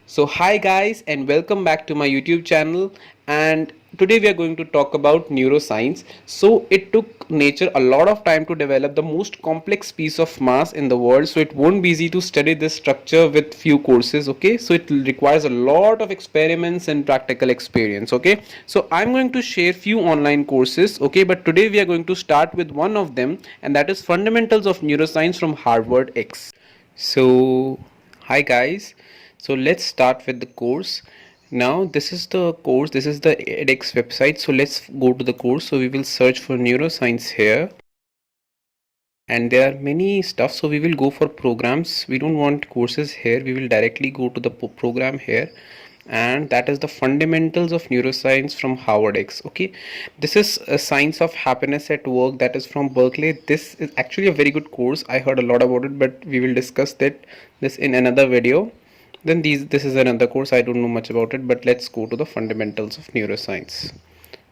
So hi guys and welcome back to my YouTube channel, and today we are going to talk about neuroscience. So it took nature a lot of time to develop the most complex piece of mass in the world, so it won't be easy to study this structure with few courses. Okay, so it requires a lot of experiments and practical experience. Okay, so I'm going to share few online courses. Okay, but today we are going to start with one of them, and that is Fundamentals of Neuroscience from Harvard X. So hi guys, so let's start with the course. Now this is the course, this is the edX website. So let's go to the course. So we will search for neuroscience here, and there are many stuff. So we will go for programs. We don't want courses here, we will directly go to the program here, and that is the Fundamentals of Neuroscience from Harvard X. Okay, this is a Science of Happiness at Work, that is from Berkeley. This is actually a very good course. I heard a lot about it, but we will discuss this in another video. Then this is another course, I don't know much about it, but let's go to the Fundamentals of Neuroscience.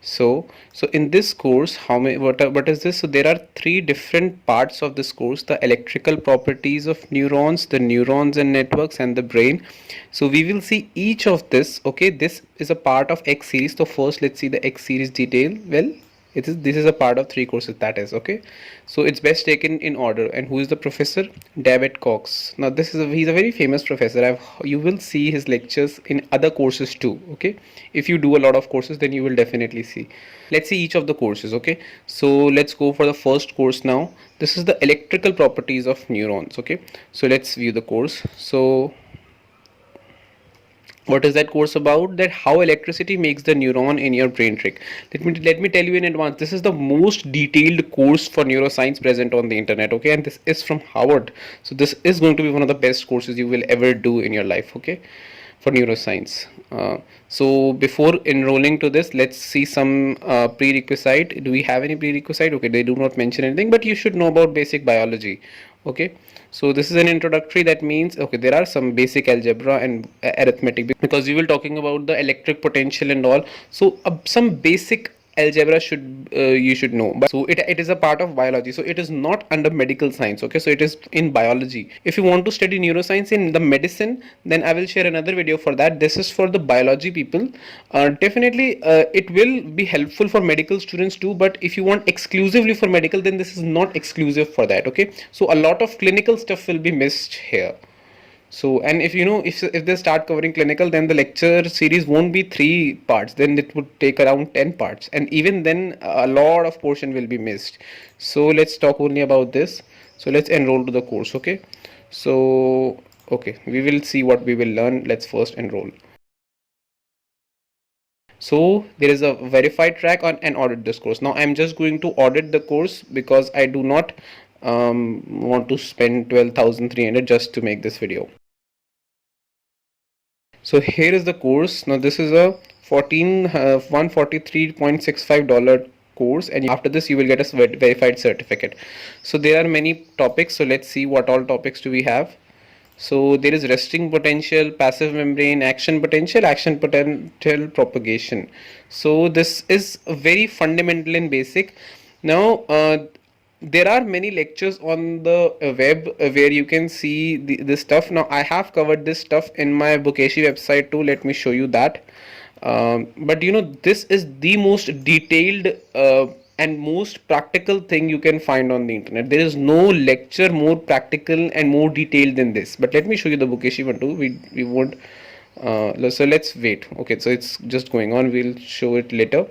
So in this course, what is this? So there are three different parts of this course: the electrical properties of neurons, the neurons and networks, and the brain. So we will see each of this. Okay, this is a part of X series. So first let's see the X series detail. Well, this is a part of three courses, that is okay. So it's best taken in order. And who is the professor? David Cox. Now he's a very famous professor. You will see his lectures in other courses too. Okay, if you do a lot of courses, then you will definitely see. Let's see each of the courses. Okay, so let's go for the first course now. This is the electrical properties of neurons. Okay, so let's view the course. So what is that course about? That how electricity makes the neuron in your brain trick. Let me tell you in advance, this is the most detailed course for neuroscience present on the internet. Okay, and this is from Harvard, so this is going to be one of the best courses you will ever do in your life. Okay, for neuroscience. So before enrolling to this, let's see some prerequisite. Do we have any prerequisite? Okay, they do not mention anything, but you should know about basic biology. Okay, so this is an introductory. That means, okay, there are some basic algebra and arithmetic, because we will talking about the electric potential and all. So some basic algebra should you should know. But so it is a part of biology, so it is not under medical science. Okay, so it is in biology. If you want to study neuroscience in the medicine, then I will share another video for that. This is for the biology people. Definitely it will be helpful for medical students too, but if you want exclusively for medical, then this is not exclusive for that. Okay, so a lot of clinical stuff will be missed here. So, and if you know, if they start covering clinical, then the lecture series won't be 3 parts, then it would take around 10 parts, and even then a lot of portion will be missed. So let's talk only about this. So let's enroll to the course. Okay, so okay, we will see what we will learn. Let's first enroll. So there is a verified track on and audit this course. Now I'm just going to audit the course because I do not want to spend 12,300 just to make this video. So here is the course. Now this is a $143.65 course, and after this you will get a verified certificate. So there are many topics, so let's see what all topics do we have. So there is resting potential, passive membrane, action potential propagation. So this is very fundamental and basic. Now there are many lectures on the web where you can see this stuff. Now I have covered this stuff in my Bokeshi website too. Let me show you that. But you know, this is the most detailed and most practical thing you can find on the internet. There is no lecture more practical and more detailed than this. But let me show you the Bokeshi one too. We won't so let's wait. Okay, so it's just going on, we'll show it later.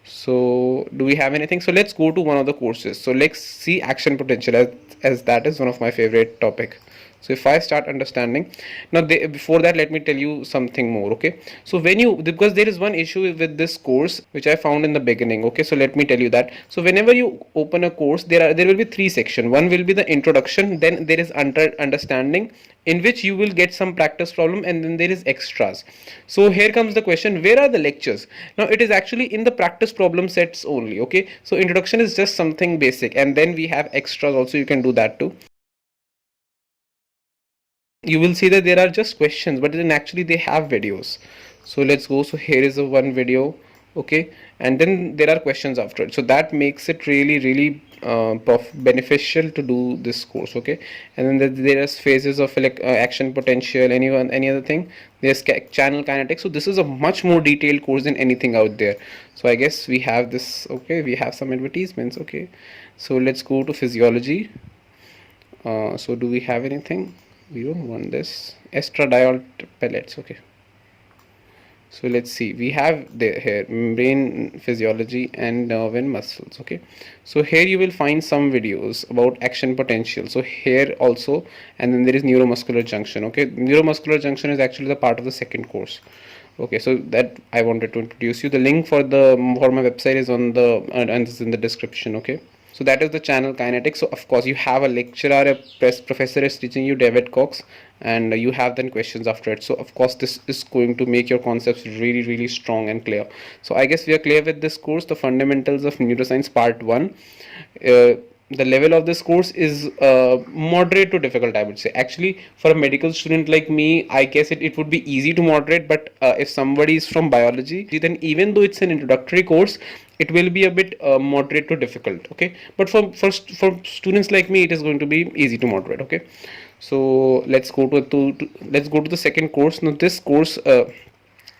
So do we have anything? So let's go to one of the courses. So let's see action potential, as that is one of my favorite topic. So if I start understanding now, before that, let me tell you something more. Okay, so because there is one issue with this course which I found in the beginning. Okay, so let me tell you that. So whenever you open a course, there will be 3 sections. One will be the introduction, then there is understanding, in which you will get some practice problem, and then there is extras. So here comes the question, where are the lectures? Now it is actually in the practice problem sets only. Okay, so introduction is just something basic, and then we have extras also, you can do that too. You will see that there are just questions, but then actually they have videos. So let's go. So here is a one video okay, and then there are questions after it, so that makes it really beneficial to do this course, okay. And then there's phases of like action potential, any other thing, there's channel kinetics. So this is a much more detailed course than anything out there. So I guess we have this, okay, we have some advertisements, okay. So let's go to physiology. So do we have anything? We don't want this estradiol pellets, okay. So let's see, we have the here brain physiology and nerve and muscles, okay. So here you will find some videos about action potential, so here also, and then there is neuromuscular junction, okay. Neuromuscular junction is actually the part of the second course, okay. So that I wanted to introduce you. The link for my website is on the and it's in the description, okay. So that is the channel kinetics. So of course you have a lecturer, a professor is teaching you, David Cox, and you have then questions after it. So of course this is going to make your concepts really strong and clear. So I guess we are clear with this course, the fundamentals of neuroscience part 1. The level of this course is moderate to difficult, I would say. Actually, for a medical student like me, I guess it would be easy to moderate, but if somebody is from biology, then even though it's an introductory course, it will be a bit moderate to difficult, okay. But for students like me, it is going to be easy to moderate, okay. So let's go let's go to the second course. Now this course, I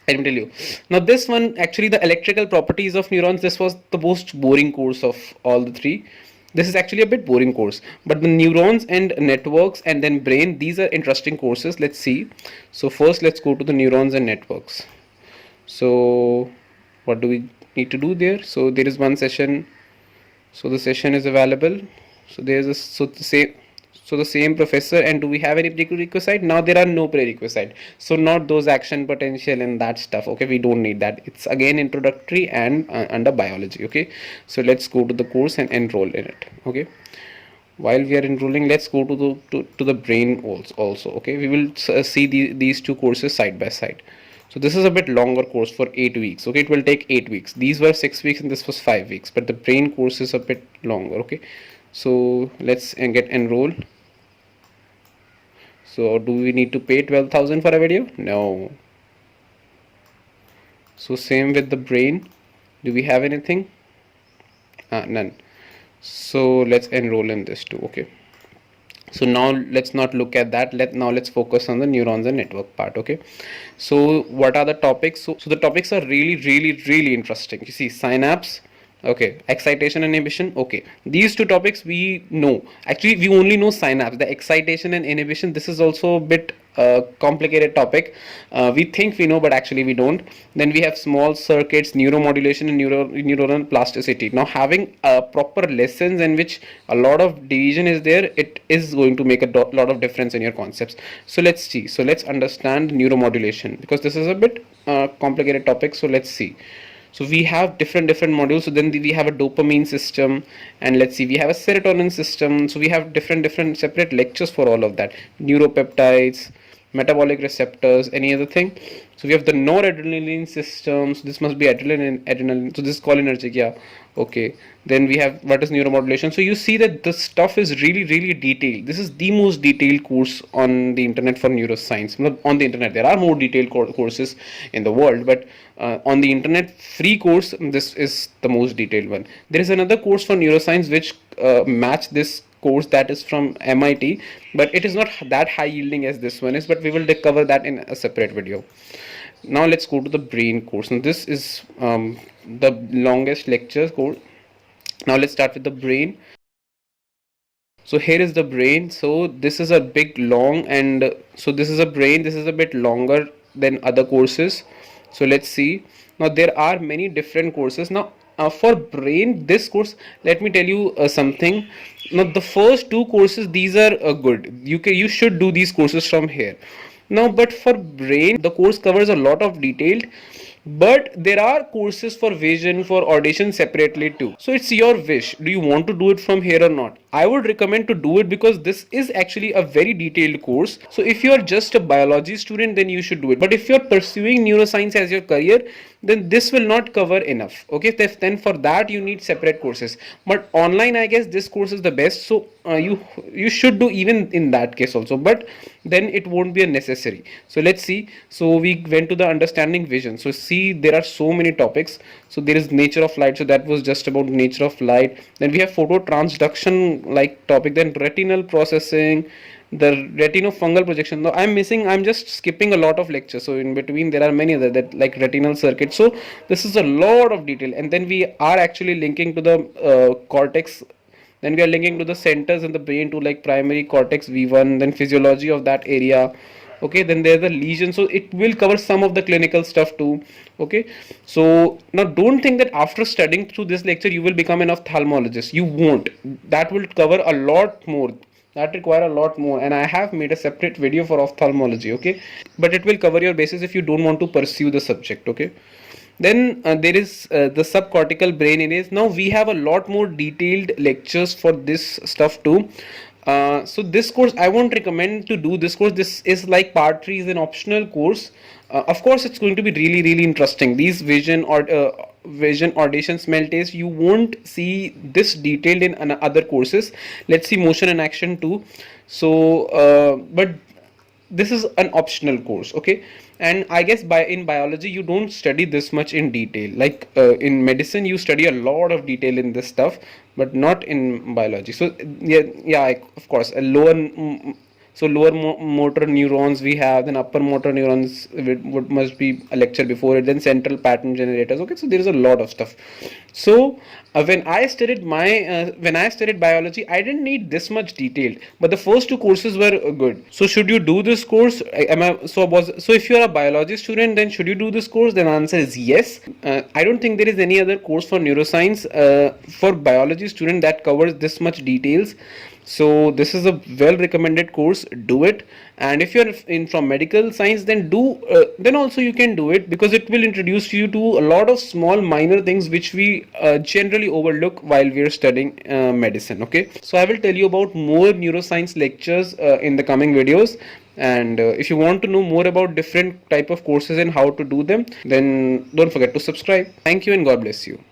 will tell you. Now this one, actually the electrical properties of neurons, this was the most boring course of all the three. This is actually a bit boring course, but the neurons and networks and then brain, these are interesting courses. Let's see. So first let's go to the neurons and networks. So what do we need to do there? So there is one session. So the session is available. So there's a, so the same professor. And do we have any prerequisite? Now there are no prerequisite, so not those action potential and that stuff, okay. We don't need that. It's again introductory and under biology, okay. So let's go to the course and enroll in it, okay. While we are enrolling, let's go to the brain also, okay. We will see these two courses side by side. So this is a bit longer course for 8 weeks, okay. It will take 8 weeks. These were 6 weeks and this was 5 weeks, but the brain course is a bit longer, okay. So let's get enrolled. So do we need to pay 12,000 for a video? No. So same with the brain. Do we have anything? None. So let's enroll in this too, okay. So now let's not look at that. Let's focus on the neurons and network part, okay. So what are the topics? So the topics are really interesting. You see, synapse, okay, excitation and inhibition, okay. These two topics we know. Actually we only know synapse. The excitation and inhibition, this is also a bit complicated topic. We think we know, but actually we don't. Then we have small circuits, neuromodulation and neuronal plasticity. Now having proper lessons in which a lot of division is there, it is going to make a lot of difference in your concepts. So let's see. So let's understand neuromodulation, because this is a bit complicated topic. So let's see. So we have different modules. So then we have a dopamine system, and let's see, we have a serotonin system. So we have different separate lectures for all of that. Neuropeptides, metabolic receptors, any other thing. So we have the noradrenaline system. So this must be adrenaline. So this is cholinergic, yeah, okay. Then we have what is neuromodulation. So you see that the stuff is really detailed. This is the most detailed course on the internet for neuroscience. On the internet there are more detailed courses in the world, but on the internet free course, this is the most detailed one. There is another course for neuroscience which match this course, that is from MIT, but it is not that high yielding as this one is, but we will cover that in a separate video. Now let's go to the brain course. Now this is the longest lecture course. Now let's start with the brain. So here is the brain. So this is a big long, and so this is a brain. This is a bit longer than other courses. So let's see. Now there are many different courses. Now for brain, this course, let me tell you something. Now the first two courses, these are good. You should do these courses from here. Now but for brain, the course covers a lot of detailed, but there are courses for vision, for audition separately too. So it's your wish, do you want to do it from here or not? I would recommend to do it, because this is actually a very detailed course. So if you are just a biology student, then you should do it. But if you're pursuing neuroscience as your career, then this will not cover enough. Okay, then for that you need separate courses, but online I guess this course is the best. So you should do even in that case also, but then it won't be a necessary. So let's see. So we went to the understanding vision. So see, there are so many topics. So there is nature of light, so that was just about nature of light. Then we have photo transduction like topic, then retinal processing, the retinofungal projection. Now I'm just skipping a lot of lectures, so in between there are many other that like retinal circuit. So this is a lot of detail, and then we are actually linking to the cortex. Then we are linking to the centers in the brain to like primary cortex V1, then physiology of that area. Okay, then there's the lesion, so it will cover some of the clinical stuff too. Okay, so now don't think that after studying through this lecture you will become an ophthalmologist. You won't. That will cover a lot more, that require a lot more, and I have made a separate video for ophthalmology. Okay, but it will cover your basis if you don't want to pursue the subject. Okay, then there is the subcortical brain areas. Now we have a lot more detailed lectures for this stuff too. So this course I won't recommend to do this course. This is like part 3 is an optional course. Of course it's going to be really interesting. These vision, audition, smell, taste, you won't see this detailed in other courses. Let's see motion and action too. So but this is an optional course. Okay, and I guess in biology you don't study this much in detail. Like in medicine you study a lot of detail in this stuff, but not in biology. So yeah, of course a lower so lower motor neurons we have, then upper motor neurons would must be a lecture before it, then central pattern generators. Okay, so there is a lot of stuff. So when I studied biology, I didn't need this much detailed, but the first two courses were good. So should you do this course? So if you are a biology student, then should you do this course? Then answer is yes. I don't think there is any other course for neuroscience for biology student that covers this much details. So this is a well recommended course. Do it. And if you're in from medical science, then then also you can do it, because it will introduce you to a lot of small minor things which we generally overlook while we are studying medicine. Okay, so I will tell you about more neuroscience lectures in the coming videos. And if you want to know more about different type of courses and how to do them, then don't forget to subscribe. Thank you and God bless you.